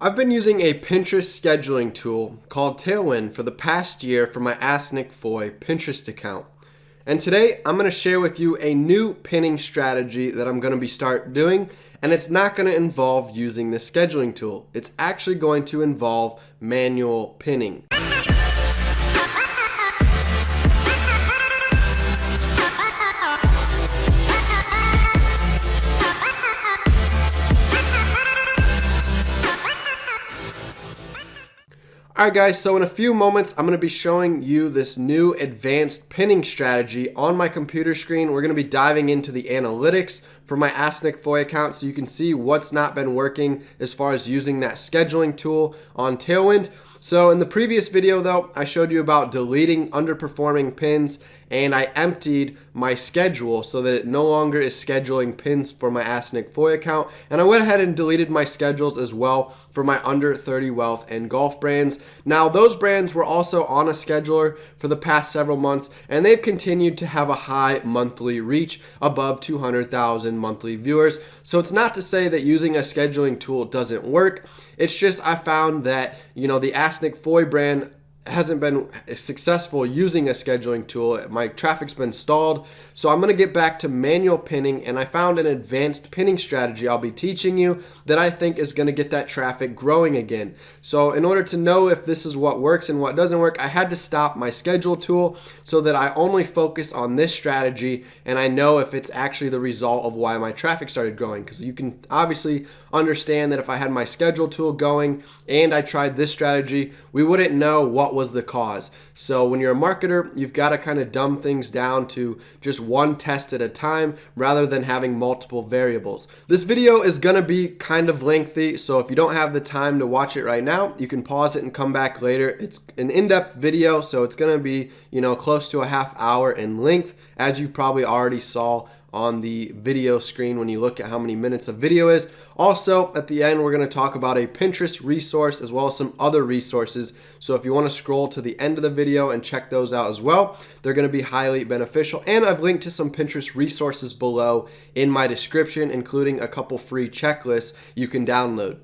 I've been using a Pinterest scheduling tool called Tailwind for the past year for my Ask Nick Foy Pinterest account. And today I'm going to share with you a new pinning strategy that I'm going to start doing, and it's not going to involve using this scheduling tool. It's actually going to involve manual pinning. Alright guys, so in a few moments I'm going to be showing you this new advanced pinning strategy on my computer screen. We're going to be diving into the analytics for my Ask Nick Foy account so you can see what's not been working as far as using that scheduling tool on Tailwind. So in the previous video though, I showed you about deleting underperforming pins, and I emptied my schedule so that it no longer is scheduling pins for my Ask Nick Foy account. And I went ahead and deleted my schedules as well for my under 30 wealth and golf brands. Now those brands were also on a scheduler for the past several months, and they've continued to have a high monthly reach above 200,000 monthly viewers. So it's not to say that using a scheduling tool doesn't work. It's just I found that, the Ask Nick Foy brand hasn't been successful using a scheduling tool. My traffic's been stalled. So I'm going to get back to manual pinning, and I found an advanced pinning strategy I'll be teaching you that I think is going to get that traffic growing again. So in order to know if this is what works and what doesn't work, I had to stop my schedule tool so that I only focus on this strategy, and I know if it's actually the result of why my traffic started growing. Because you can obviously understand that if I had my schedule tool going and I tried this strategy, we wouldn't know what was the cause. So when you're a marketer, you've got to kind of dumb things down to just one test at a time rather than having multiple variables. This video is going to be kind of lengthy, so if you don't have the time to watch it right now, you can pause it and come back later. It's an in-depth video, so it's going to be, close to a half hour in length, as you probably already saw on the video screen when you look at how many minutes a video is. Also, at the end, we're going to talk about a Pinterest resource as well as some other resources. So if you want to scroll to the end of the video and check those out as well, they're going to be highly beneficial. And I've linked to some Pinterest resources below in my description, including a couple free checklists you can download.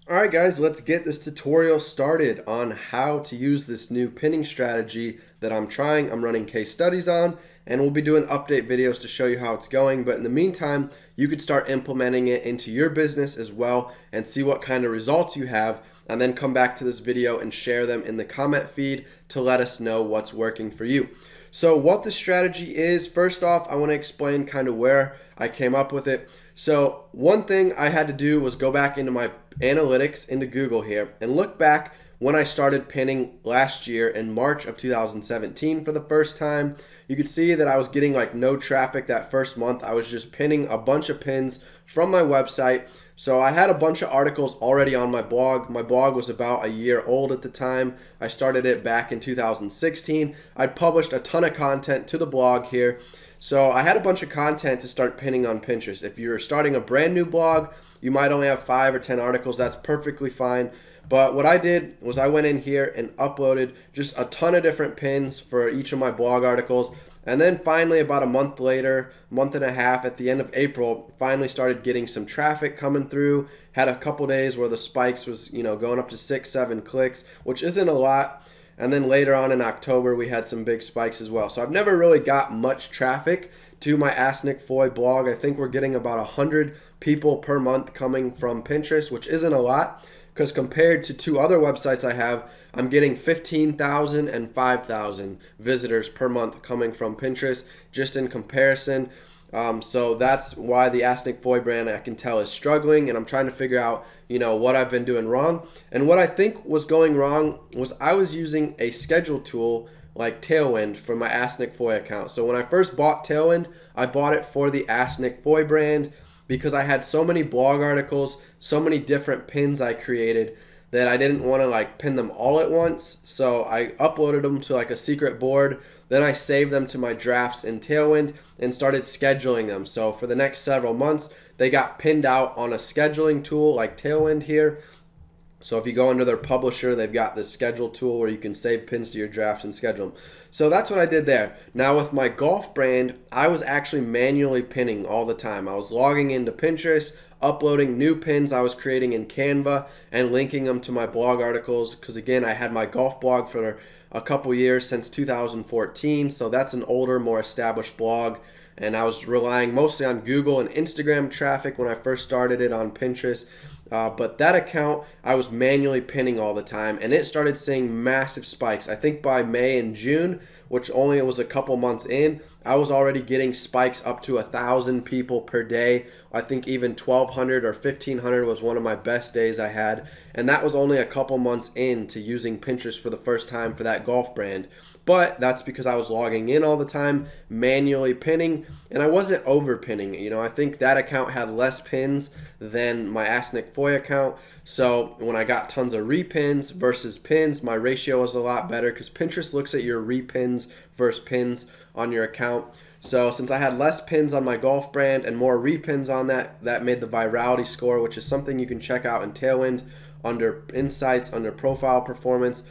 Alright guys, let's get this tutorial started on how to use this new pinning strategy that I'm running case studies on, and we'll be doing update videos to show you how it's going. But in the meantime, you could start implementing it into your business as well and see what kind of results you have, and then come back to this video and share them in the comment feed to let us know what's working for you. So what the strategy is, first off, I want to explain kind of where I came up with it. So one thing I had to do was go back into my analytics into Google here and look back when I started pinning last year in March of 2017 for the first time. You could see that I was getting no traffic that first month. I was just pinning a bunch of pins from my website. So I had a bunch of articles already on my blog. My blog was about a year old at the time. I started it back in 2016. I'd published a ton of content to the blog here. So I had a bunch of content to start pinning on Pinterest. If you're starting a brand new blog, you might only have 5 or 10 articles. That's perfectly fine. But what I did was I went in here and uploaded just a ton of different pins for each of my blog articles. And then finally, about a month later, month and a half, at the end of April, finally started getting some traffic coming through. Had a couple days where the spikes was, going up to 6-7 clicks, which isn't a lot. And then later on in October, we had some big spikes as well. So I've never really got much traffic to my Ask Nick Foy blog. I think we're getting about 100 people per month coming from Pinterest, which isn't a lot, because compared to 2 other websites I have, I'm getting 15,000 and 5,000 visitors per month coming from Pinterest, just in comparison. So that's why the Ask Nick Foy brand, I can tell, is struggling, and I'm trying to figure out, what I've been doing wrong. And what I think was going wrong was I was using a schedule tool like Tailwind for my Ask Nick Foy account. So when I first bought Tailwind, I bought it for the Ask Nick Foy brand because I had so many blog articles, so many different pins I created that I didn't want to pin them all at once. So I uploaded them to a secret board. Then I saved them to my drafts in Tailwind and started scheduling them. So for the next several months, they got pinned out on a scheduling tool like Tailwind here. So if you go under their publisher, they've got this schedule tool where you can save pins to your drafts and schedule them. So that's what I did there. Now with my golf brand, I was actually manually pinning all the time. I was logging into Pinterest, uploading new pins I was creating in Canva and linking them to my blog articles, because again, I had my golf blog for a couple years, since 2014, so that's an older, more established blog, and I was relying mostly on Google and Instagram traffic when I first started it on Pinterest. But that account, I was manually pinning all the time, and it started seeing massive spikes. I think by May and June, which only was a couple months in, I was already getting spikes up to 1,000 people per day. I think even 1,200 or 1,500 was one of my best days I had. And that was only a couple months into using Pinterest for the first time for that golf brand. But that's because I was logging in all the time, manually pinning, and I wasn't over pinning. You know, I think that account had less pins than my Ask Nick Foy account. So when I got tons of repins versus pins, my ratio was a lot better, because Pinterest looks at your repins versus pins on your account. So since I had less pins on my golf brand and more repins on that made the virality score, which is something you can check out in Tailwind under Insights, under Profile Performance.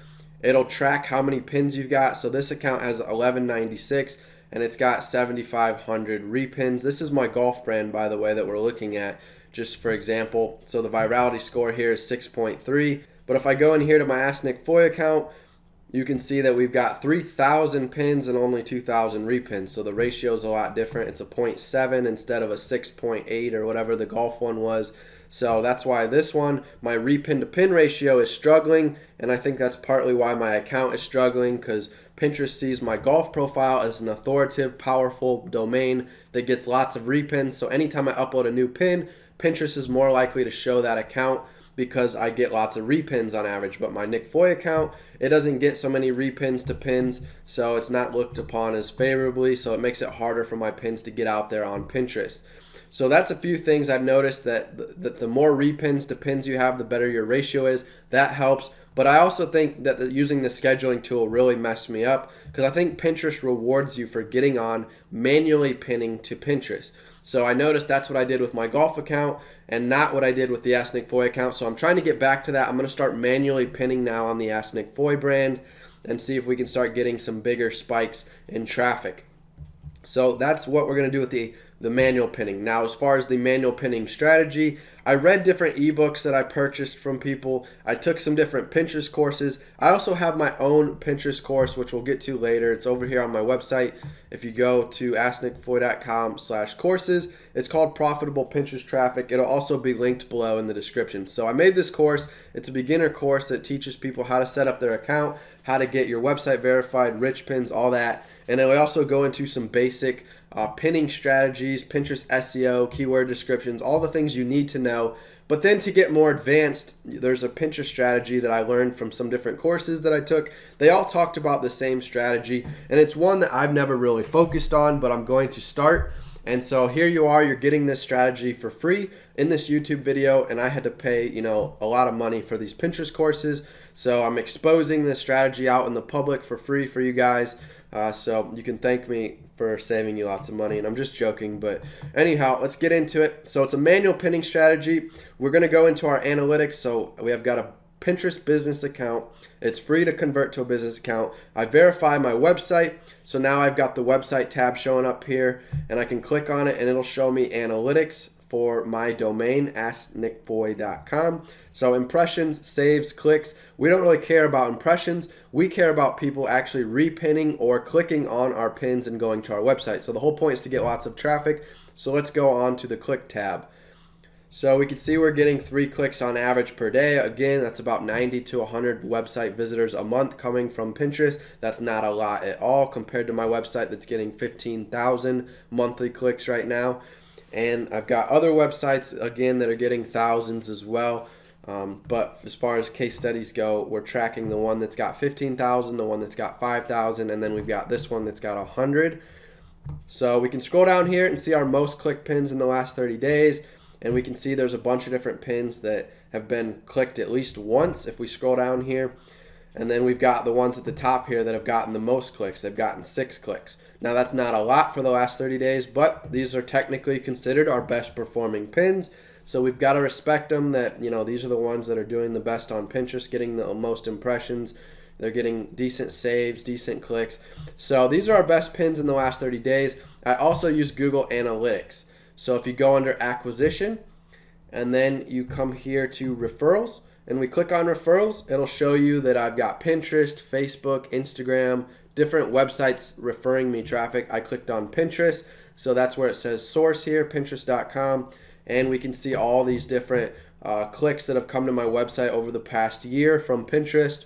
It'll track how many pins you've got. So this account has 1196 and it's got 7,500 repins. This is my golf brand, by the way, that we're looking at, just for example. So the virality score here is 6.3. But if I go in here to my Ask Nick Foy account, you can see that we've got 3,000 pins and only 2,000 repins. So the ratio is a lot different. It's a 0.7 instead of a 6.8 or whatever the golf one was. So that's why this one, my repin to pin ratio is struggling, and I think that's partly why my account is struggling, because Pinterest sees my golf profile as an authoritative, powerful domain that gets lots of repins. So anytime I upload a new pin, Pinterest is more likely to show that account because I get lots of repins on average. But my Nick Foy account, it doesn't get so many repins to pins, so it's not looked upon as favorably, so it makes it harder for my pins to get out there on Pinterest. So that's a few things I've noticed, that the more repins to pins you have, the better your ratio is. That helps. But I also think that using the scheduling tool really messed me up, because I think Pinterest rewards you for getting on manually pinning to Pinterest. So I noticed that's what I did with my golf account and not what I did with the Ask Nick Foy account. So I'm trying to get back to that. I'm going to start manually pinning now on the Ask Nick Foy brand and see if we can start getting some bigger spikes in traffic. So that's what we're going to do with the manual pinning. Now, as far as the manual pinning strategy, I read different ebooks that I purchased from people. I took some different Pinterest courses. I also have my own Pinterest course, which we'll get to later. It's over here on my website. If you go to asknickfoy.com/courses, it's called Profitable Pinterest Traffic. It'll also be linked below in the description. So I made this course. It's a beginner course that teaches people how to set up their account, how to get your website verified, rich pins, all that. And then we also go into some basic pinning strategies, Pinterest SEO, keyword descriptions, all the things you need to know. But then to get more advanced, there's a Pinterest strategy that I learned from some different courses that I took. They all talked about the same strategy, and it's one that I've never really focused on, but I'm going to start. And so here you are, you're getting this strategy for free in this YouTube video, and I had to pay, a lot of money for these Pinterest courses. So I'm exposing this strategy out in the public for free for you guys. So you can thank me for saving you lots of money, and I'm just joking, but anyhow, let's get into it. So it's a manual pinning strategy. We're going to go into our analytics. So we have got a Pinterest business account. It's free to convert to a business account. I verify my website. So now I've got the website tab showing up here, and I can click on it and it'll show me analytics for my domain, asknickfoy.com. So impressions, saves, clicks. We don't really care about impressions. We care about people actually repinning or clicking on our pins and going to our website. So the whole point is to get lots of traffic. So let's go on to the click tab. So we can see we're getting 3 clicks on average per day. Again, that's about 90 to 100 website visitors a month coming from Pinterest. That's not a lot at all compared to my website that's getting 15,000 monthly clicks right now. And I've got other websites, again, that are getting thousands as well. But as far as case studies go, we're tracking the one that's got 15,000, the one that's got 5,000, and then we've got this one that's got 100. So we can scroll down here and see our most clicked pins in the last 30 days. And we can see there's a bunch of different pins that have been clicked at least once if we scroll down here. And then we've got the ones at the top here that have gotten the most clicks. They've gotten 6 clicks. Now that's not a lot for the last 30 days, but these are technically considered our best performing pins. So we've got to respect them, that these are the ones that are doing the best on Pinterest, getting the most impressions. They're getting decent saves, decent clicks. So these are our best pins in the last 30 days. I also use Google Analytics. So if you go under acquisition and then you come here to referrals, and we click on referrals. It'll show you that I've got Pinterest, Facebook, Instagram, different websites referring me traffic. I clicked on Pinterest, so that's where it says source here, pinterest.com, and we can see all these different clicks that have come to my website over the past year from Pinterest.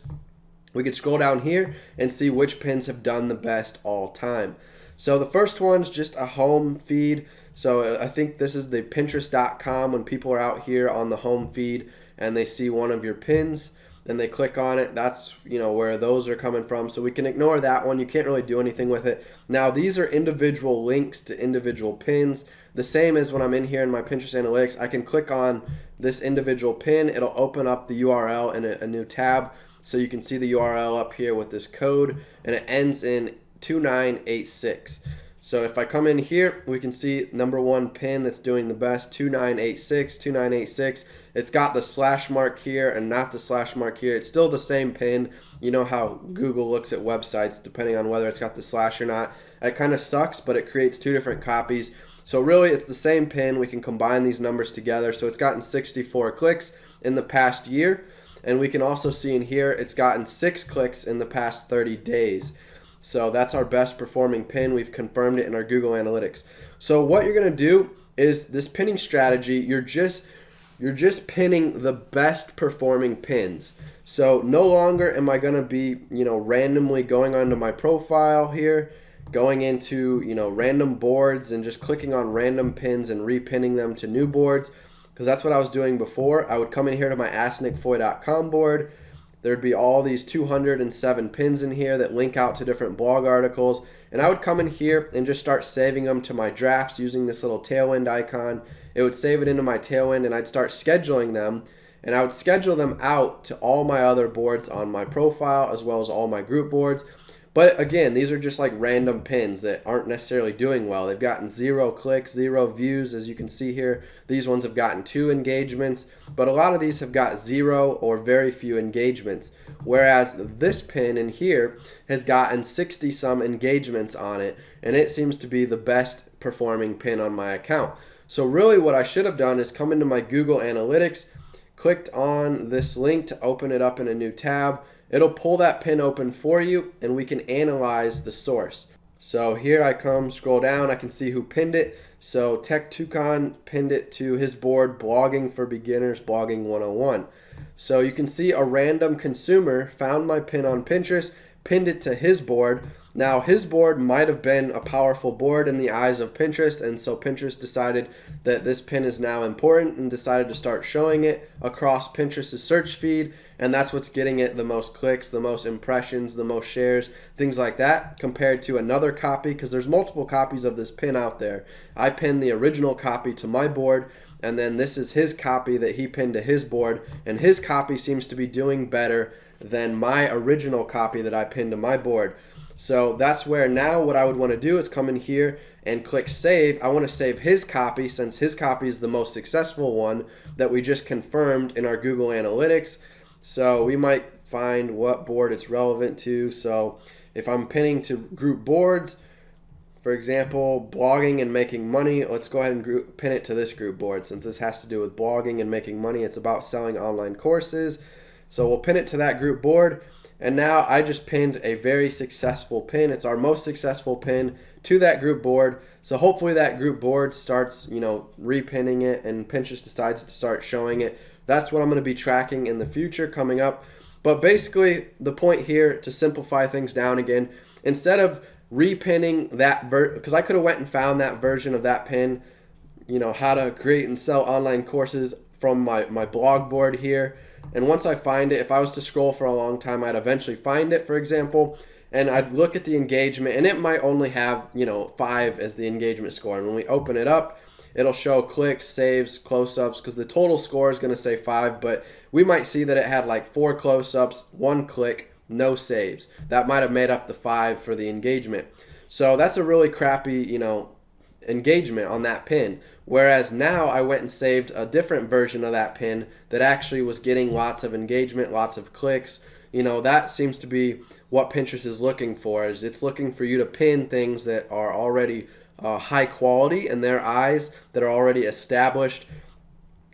We could scroll down here and see which pins have done the best all time. So the first one's just a home feed. So I think this is the Pinterest.com when people are out here on the home feed and they see one of your pins and they click on it. That's, where those are coming from. So we can ignore that one. You can't really do anything with it. Now these are individual links to individual pins. The same as when I'm in here in my Pinterest analytics, I can click on this individual pin. It'll open up the URL in a new tab. So you can see the URL up here with this code, and it ends in 2986. So if I come in here, we can see number one pin that's doing the best, 2986, 2986. It's got the slash mark here and not the slash mark here. It's still the same pin. You know how Google looks at websites depending on whether it's got the slash or not. It kind of sucks, but it creates two different copies. So really it's the same pin. We can combine these numbers together. So it's gotten 64 clicks in the past year. And we can also see in here it's gotten 6 clicks in the past 30 days. So that's our best performing pin. We've confirmed it in our Google Analytics. So what you're going to do is this pinning strategy, you're just pinning the best performing pins. So no longer am I going to be, randomly going onto my profile here, going into, random boards and just clicking on random pins and repinning them to new boards. Because that's what I was doing before. I would come in here to my AskNickFoy.com board. There'd be all these 207 pins in here that link out to different blog articles. And I would come in here and just start saving them to my drafts using this little tailwind icon. It would save it into my tailwind, and I'd start scheduling them. And I would schedule them out to all my other boards on my profile as well as all my group boards. But again, these are just like random pins that aren't necessarily doing well. They've gotten 0 clicks, 0 views, as you can see here. These ones have gotten 2 engagements, but a lot of these have got 0 or very few engagements. Whereas this pin in here has gotten 60 some engagements on it, and it seems to be the best performing pin on my account. So really what I should have done is come into my Google Analytics, clicked on this link to open it up in a new tab. It'll pull that pin open for you, and we can analyze the source. So here I come, scroll down, I can see who pinned it. So Tech Toucan pinned it to his board, Blogging for Beginners, Blogging 101. So you can see a random consumer found my pin on Pinterest, pinned it to his board. Now his board might have been a powerful board in the eyes of Pinterest, and so Pinterest decided that this pin is now important and decided to start showing it across Pinterest's search feed, and that's what's getting it the most clicks, the most impressions, the most shares, things like that, compared to another copy, because there's multiple copies of this pin out there. I pinned the original copy to my board, and then this is his copy that he pinned to his board, and his copy seems to be doing better than my original copy that I pinned to my board. So that's where now what I would want to do is come in here and click save. I want to save his copy since his copy is the most successful one that we just confirmed in our Google Analytics. So we might find what board it's relevant to. So if I'm pinning to group boards, for example, blogging and making money, let's go ahead and pin it to this group board since this has to do with blogging and making money. It's about selling online courses. So we'll pin it to that group board. And now I just pinned a very successful pin. It's our most successful pin to that group board. So hopefully that group board starts, repinning it, and Pinterest decides to start showing it. That's what I'm going to be tracking in the future coming up. But basically the point here, to simplify things down again, instead of repinning that, because I could have went and found that version of that pin, how to create and sell online courses from my blog board here. And once I find it, if I was to scroll for a long time, I'd eventually find it, for example, and I'd look at the engagement, and it might only have, 5 as the engagement score. And when we open it up, it'll show clicks, saves, close-ups, because the total score is going to say 5, but we might see that it had like 4 close-ups, 1 click, no saves. That might have made up the 5 for the engagement. So that's a really crappy, engagement on that pin. Whereas now I went and saved a different version of that pin that actually was getting lots of engagement, lots of clicks. That seems to be what Pinterest is looking for. Is it's looking for you to pin things that are already high quality in their eyes, that are already established.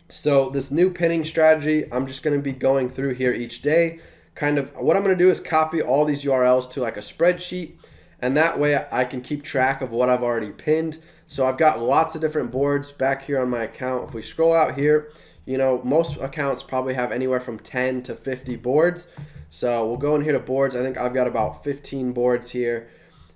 So this new pinning strategy, I'm just going to be going through here each day. Kind of what I'm going to do is copy all these URLs to like a spreadsheet, and that way I can keep track of what I've already pinned. So I've got lots of different boards back here on my account. If we scroll out here, you know, most accounts probably have anywhere from 10 to 50 boards. So we'll go in here to boards. I think I've got about 15 boards here.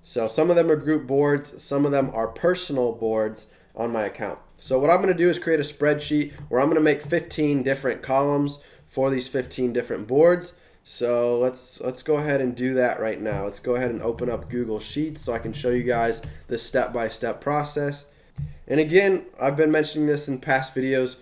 So some of them are group boards, some of them are personal boards on my account. So what I'm going to do is create a spreadsheet where I'm going to make 15 different columns for these 15 different boards. So let's go ahead and do that right now. Let's go ahead and open up Google Sheets so I can show you guys this step-by-step process. And again, I've been mentioning this in past videos.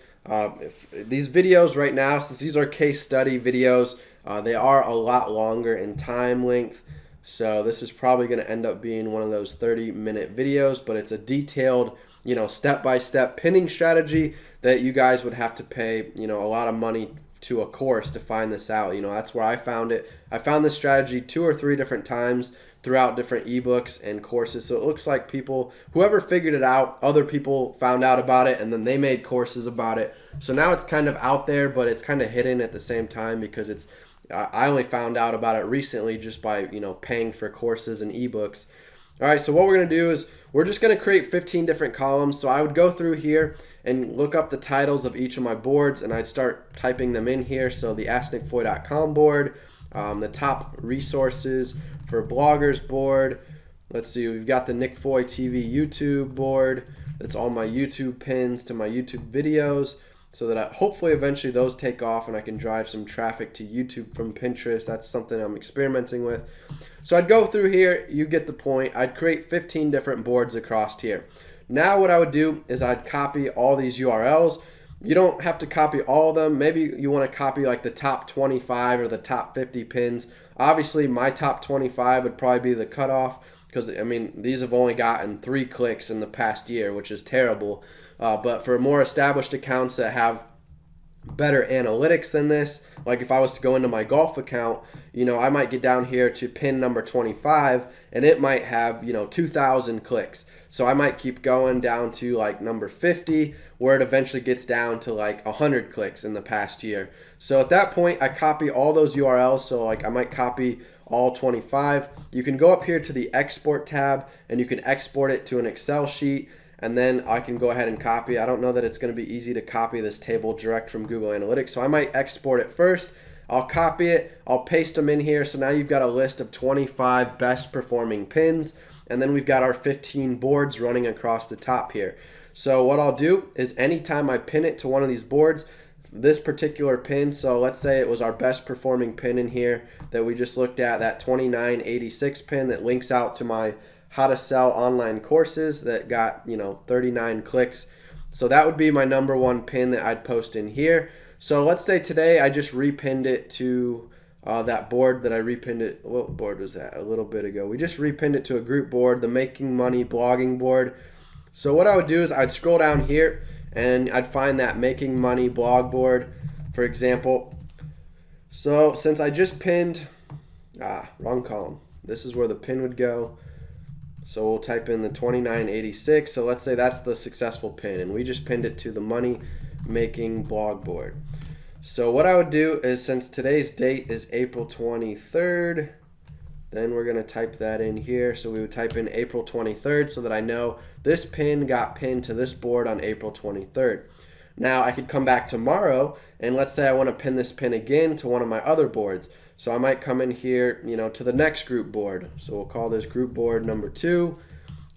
These videos right now, since these are case study videos, they are a lot longer in time length. So this is probably going to end up being one of those 30-minute videos, but it's a detailed, you know, step-by-step pinning strategy that you guys would have to pay, you know, a lot of money to a course to find this out. You know, that's where I found it. I found this strategy 2 or 3 different times throughout different ebooks and courses. So it looks like people, whoever figured it out, other people found out about it and then they made courses about it. So now it's kind of out there, but it's kind of hidden at the same time because it's, I only found out about it recently just by, you know, paying for courses and ebooks. All right, so what we're going to do is we're just going to create 15 different columns. So I would go through here and look up the titles of each of my boards, and I'd start typing them in here. So the AskNickFoy.com board, the top resources for bloggers board. Let's see, we've got the Nick Foy TV YouTube board. That's all my YouTube pins to my YouTube videos, so that hopefully eventually those take off and I can drive some traffic to YouTube from Pinterest. That's something I'm experimenting with. So I'd go through here, you get the point. I'd create 15 different boards across here. Now what I would do is I'd copy all these URLs. You don't have to copy all of them. Maybe you want to copy like the top 25 or the top 50 pins. Obviously my top 25 would probably be the cutoff because, I mean, these have only gotten 3 clicks in the past year, which is terrible. But for more established accounts that have better analytics than this, like if I was to go into my golf account, you know, I might get down here to pin number 25 and it might have, you know, 2,000 clicks. So I might keep going down to like number 50 where it eventually gets down to like 100 clicks in the past year. So at that point I copy all those URLs. So like I might copy all 25. You can go up here to the export tab and you can export it to an Excel sheet. And then I can go ahead and copy. I don't know that it's going to be easy to copy this table direct from Google Analytics, so I might export it first. I'll copy it, I'll paste them in here. So now you've got a list of 25 best performing pins, and then we've got our 15 boards running across the top here. So what I'll do is anytime I pin it to one of these boards, this particular pin, so let's say it was our best performing pin in here that we just looked at, that 2986 pin that links out to my how to sell online courses that got, you know, 39 clicks. So that would be my number 1 pin that I'd post in here. So let's say today I just repinned it to that board that I repinned it. What board was that? A little bit ago. We just repinned it to a group board, the Making Money blogging board. So what I would do is I'd scroll down here and I'd find that Making Money blog board, for example. So since I just pinned, wrong column. This is where the pin would go. So we'll type in the 2986. So let's say that's the successful pin, and we just pinned it to the Money Making blog board. So what I would do is, since today's date is April 23rd, then we're going to type that in here. So we would type in April 23rd so that I know this pin got pinned to this board on April 23rd. Now I could come back tomorrow and let's say I want to pin this pin again to one of my other boards. So I might come in here, you know, to the next group board. So we'll call this group board number 2.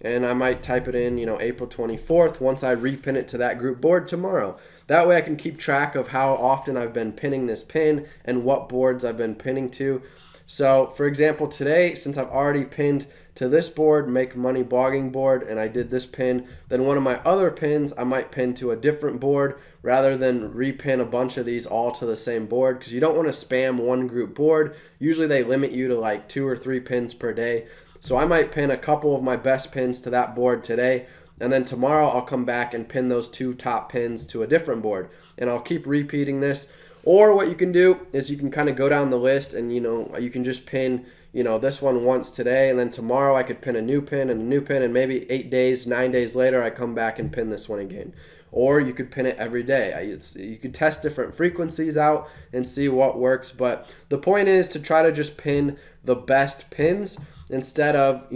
And I might type it in, you know, April 24th once I repin it to that group board tomorrow. That way I can keep track of how often I've been pinning this pin and what boards I've been pinning to. So for example, today, since I've already pinned to this board, Make Money blogging board, and I did this pin, then one of my other pins I might pin to a different board rather than repin a bunch of these all to the same board, because you don't want to spam one group board. Usually they limit you to like 2 or 3 pins per day. So I might pin a couple of my best pins to that board today, and then tomorrow I'll come back and pin those 2 top pins to a different board, and I'll keep repeating this. Or what you can do is you can kind of go down the list and, you know, you can just pin, you know, this one once today, and then tomorrow I could pin a new pin and a new pin, and maybe 8 days, 9 days later I come back and pin this one again. or you could pin it every day. You could test different frequencies out and see what works, but the point is to try to just pin the best pins instead of,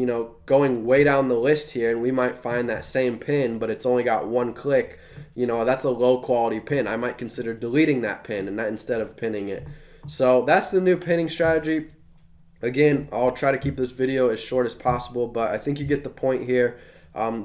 going way down the list here, and we might find that same pin, but it's only got one click. That's a low quality pin. I might consider deleting that pin and instead of pinning it. So that's the new pinning strategy. Again, I'll try to keep this video as short as possible, but I think you get the point here.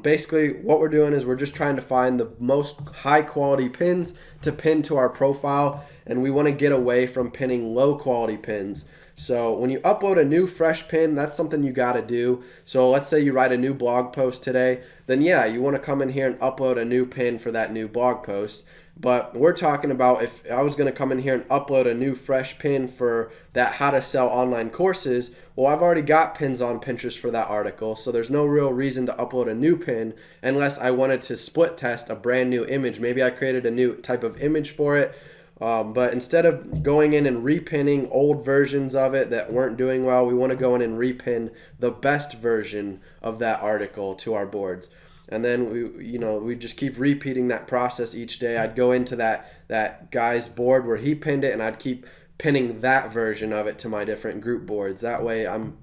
Basically, what we're doing is we're just trying to find the most high quality pins to pin to our profile, and we want to get away from pinning low quality pins. So when you upload a new fresh pin, that's something you got to do. So let's say you write a new blog post today, then yeah, you want to come in here and upload a new pin for that new blog post. But we're talking about if I was going to come in here and upload a new fresh pin for that how to sell online courses, well, I've already got pins on Pinterest for that article, so there's no real reason to upload a new pin unless I wanted to split test a brand new image. Maybe I created a new type of image for it. But instead of going in and repinning old versions of it that weren't doing well, we want to go in and repin the best version of that article to our boards. And then we just keep repeating that process each day. I'd go into that guy's board where he pinned it, and I'd keep pinning that version of it to my different group boards. That way I'm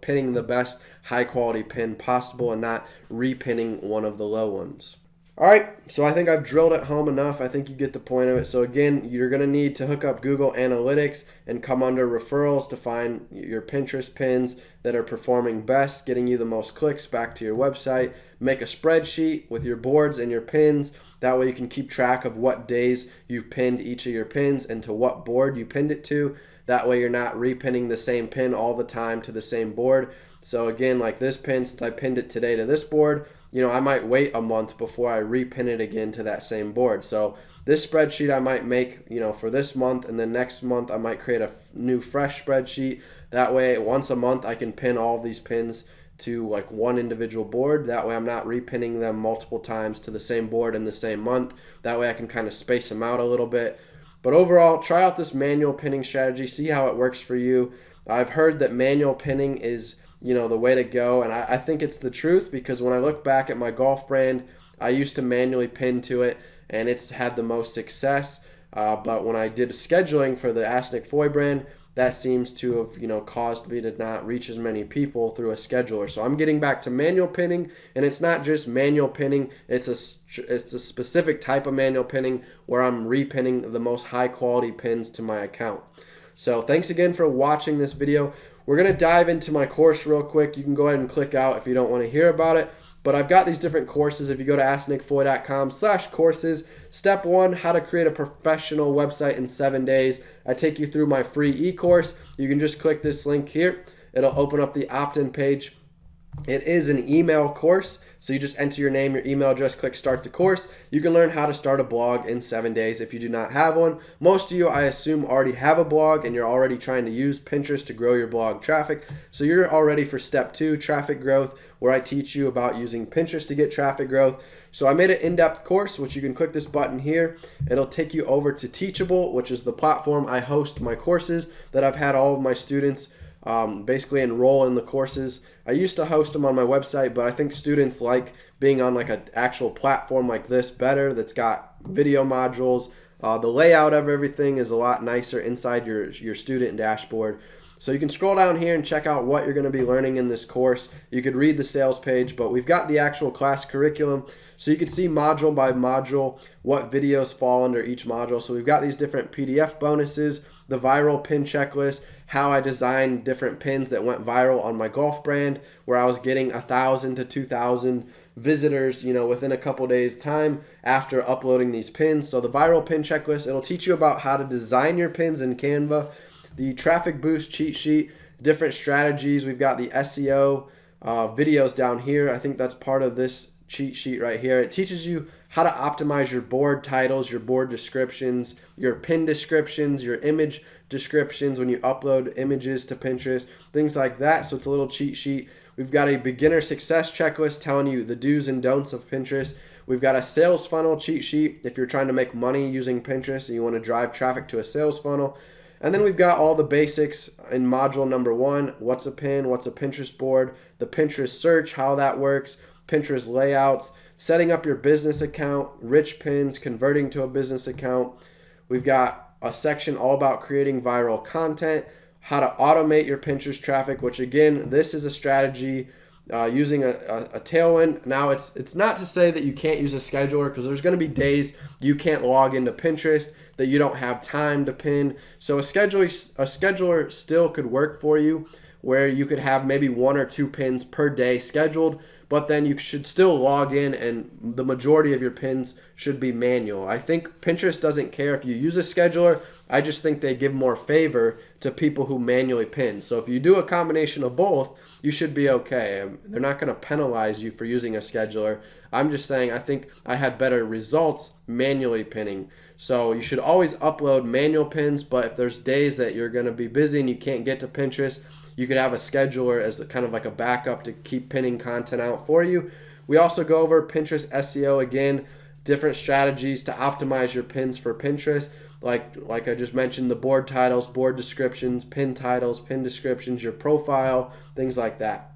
pinning the best high quality pin possible and not repinning one of the low ones. All right, so I think I've drilled it home enough. I think you get the point of it. So again, you're going to need to hook up Google Analytics and come under referrals to find your Pinterest pins that are performing best, getting you the most clicks back to your website. Make a spreadsheet with your boards and your pins. That way you can keep track of what days you've pinned each of your pins and to what board you pinned it to. That way you're not repinning the same pin all the time to the same board. So again, like this pin, since I pinned it today to this board, I might wait a month before I repin it again to that same board. So this spreadsheet I might make, for this month, and then next month I might create a new fresh spreadsheet. That way once a month I can pin all of these pins to like one individual board. That way I'm not repinning them multiple times to the same board in the same month. That way I can kind of space them out a little bit. But overall, try out this manual pinning strategy, see how it works for you. I've heard that manual pinning is the way to go, and I think it's the truth, because when I look back at my golf brand, I used to manually pin to it and it's had the most success, but when I did scheduling for the Nick Foy brand, that seems to have caused me to not reach as many people through a scheduler. So I'm getting back to manual pinning, and it's not just manual pinning, it's a specific type of manual pinning where I'm repinning the most high quality pins to my account. So thanks again for watching this video. We're going to dive into my course real quick. You can go ahead and click out if you don't want to hear about it. But I've got these different courses. If you go to asknickfoy.com/courses, step 1, how to create a professional website in 7 days. I take you through my free e-course. You can just click this link here. It'll open up the opt-in page. It is an email course, so you just enter your name, your email address, click start the course. You can learn how to start a blog in 7 days if you do not have one. Most of you, I assume, already have a blog and you're already trying to use Pinterest to grow your blog traffic. So you're all ready for step 2, traffic growth, where I teach you about using Pinterest to get traffic growth. So I made an in-depth course, which you can click this button here. It'll take you over to Teachable, which is the platform I host my courses that I've had all of my students basically enroll in the courses. I used to host them on my website, but I think students like being on like an actual platform like this better, that's got video modules. The layout of everything is a lot nicer inside your student dashboard. So you can scroll down here and check out what you're going to be learning in this course. You could read the sales page, but we've got the actual class curriculum. So you can see module by module what videos fall under each module. So we've got these different PDF bonuses, the viral pin checklist, how I designed different pins that went viral on my golf brand, where I was getting 1,000 to 2,000 visitors, within a couple days time after uploading these pins. So the viral pin checklist, it'll teach you about how to design your pins in Canva. The traffic boost cheat sheet, different strategies. We've got the SEO videos down here. I think that's part of this cheat sheet right here. It teaches you how to optimize your board titles, your board descriptions, your pin descriptions, your image descriptions when you upload images to Pinterest, things like that. So it's a little cheat sheet. We've got a beginner success checklist telling you the do's and don'ts of Pinterest. We've got a sales funnel cheat sheet if you're trying to make money using Pinterest and you want to drive traffic to a sales funnel. And then we've got all the basics in module number 1, what's a pin, what's a Pinterest board, the Pinterest search, how that works, Pinterest layouts, setting up your business account, rich pins, converting to a business account. We've got a section all about creating viral content, how to automate your Pinterest traffic, which again, this is a strategy using a tailwind. Now, it's not to say that you can't use a scheduler, because there's going to be days you can't log into Pinterest, that you don't have time to pin. So a scheduler still could work for you, where you could have maybe 1 or 2 pins per day scheduled, but then you should still log in, and the majority of your pins should be manual. I think Pinterest doesn't care if you use a scheduler. I just think they give more favor to people who manually pin. So if you do a combination of both, you should be okay. They're not going to penalize you for using a scheduler. I'm just saying I think I had better results manually pinning. So you should always upload manual pins, but if there's days that you're going to be busy and you can't get to Pinterest, you could have a scheduler as kind of like a backup to keep pinning content out for you. We also go over Pinterest SEO again, different strategies to optimize your pins for Pinterest. Like I just mentioned, the board titles, board descriptions, pin titles, pin descriptions, your profile, things like that.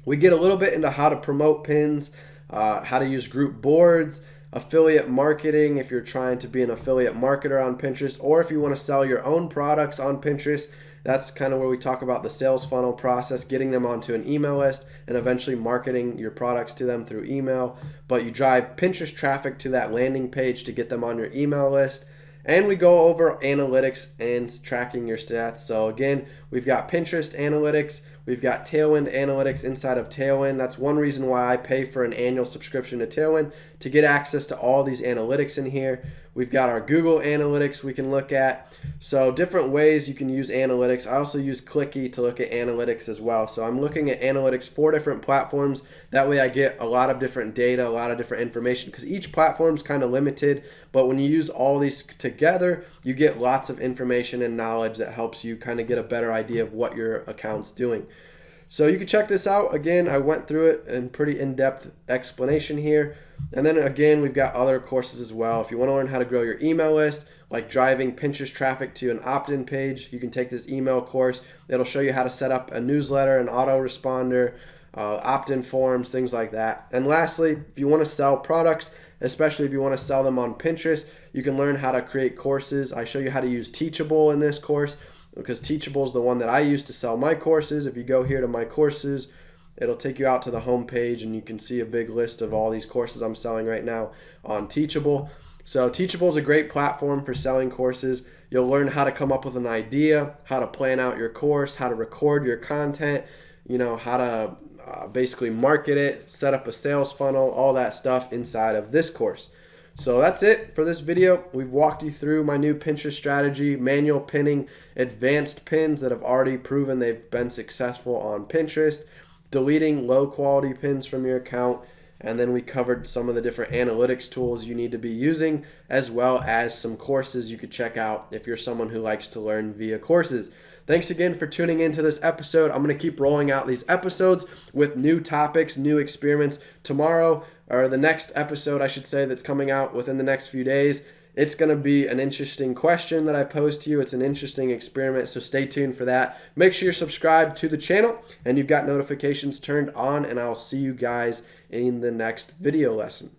We get a little bit into how to promote pins, how to use group boards, affiliate marketing if you're trying to be an affiliate marketer on Pinterest, or if you want to sell your own products on Pinterest. That's kind of where we talk about the sales funnel process, getting them onto an email list and eventually marketing your products to them through email. But you drive Pinterest traffic to that landing page to get them on your email list. And we go over analytics and tracking your stats. So again, we've got Pinterest analytics, we've got Tailwind analytics inside of Tailwind. That's one reason why I pay for an annual subscription to Tailwind, to get access to all these analytics in here. We've got our Google analytics we can look at. So different ways you can use analytics. I also use Clicky to look at analytics as well. So I'm looking at analytics 4 different platforms. That way I get a lot of different data, a lot of different information, because each platform is kind of limited. But when you use all these together, you get lots of information and knowledge that helps you kind of get a better idea of what your account's doing. So you can check this out. Again, I went through it in pretty in-depth explanation here. And then again, we've got other courses as well. If you want to learn how to grow your email list, like driving Pinterest traffic to an opt-in page, you can take this email course. It'll show you how to set up a newsletter, an autoresponder, opt-in forms, things like that. And lastly, if you want to sell products, especially if you want to sell them on Pinterest, you can learn how to create courses. I show you how to use Teachable in this course, because Teachable is the one that I use to sell my courses. If you go here to my courses, it'll take you out to the home page, and you can see a big list of all these courses I'm selling right now on Teachable. So Teachable is a great platform for selling courses. You'll learn how to come up with an idea, how to plan out your course, how to record your content, how to basically market it, set up a sales funnel, all that stuff inside of this course. So that's it for this video. We've walked you through my new Pinterest strategy, manual pinning, advanced pins that have already proven they've been successful on Pinterest, deleting low quality pins from your account, and then we covered some of the different analytics tools you need to be using, as well as some courses you could check out if you're someone who likes to learn via courses. Thanks again for tuning into this episode. I'm going to keep rolling out these episodes with new topics, new experiments. Tomorrow, or the next episode, I should say, that's coming out within the next few days, it's going to be an interesting question that I pose to you. It's an interesting experiment, so stay tuned for that. Make sure you're subscribed to the channel and you've got notifications turned on, and I'll see you guys in the next video lesson.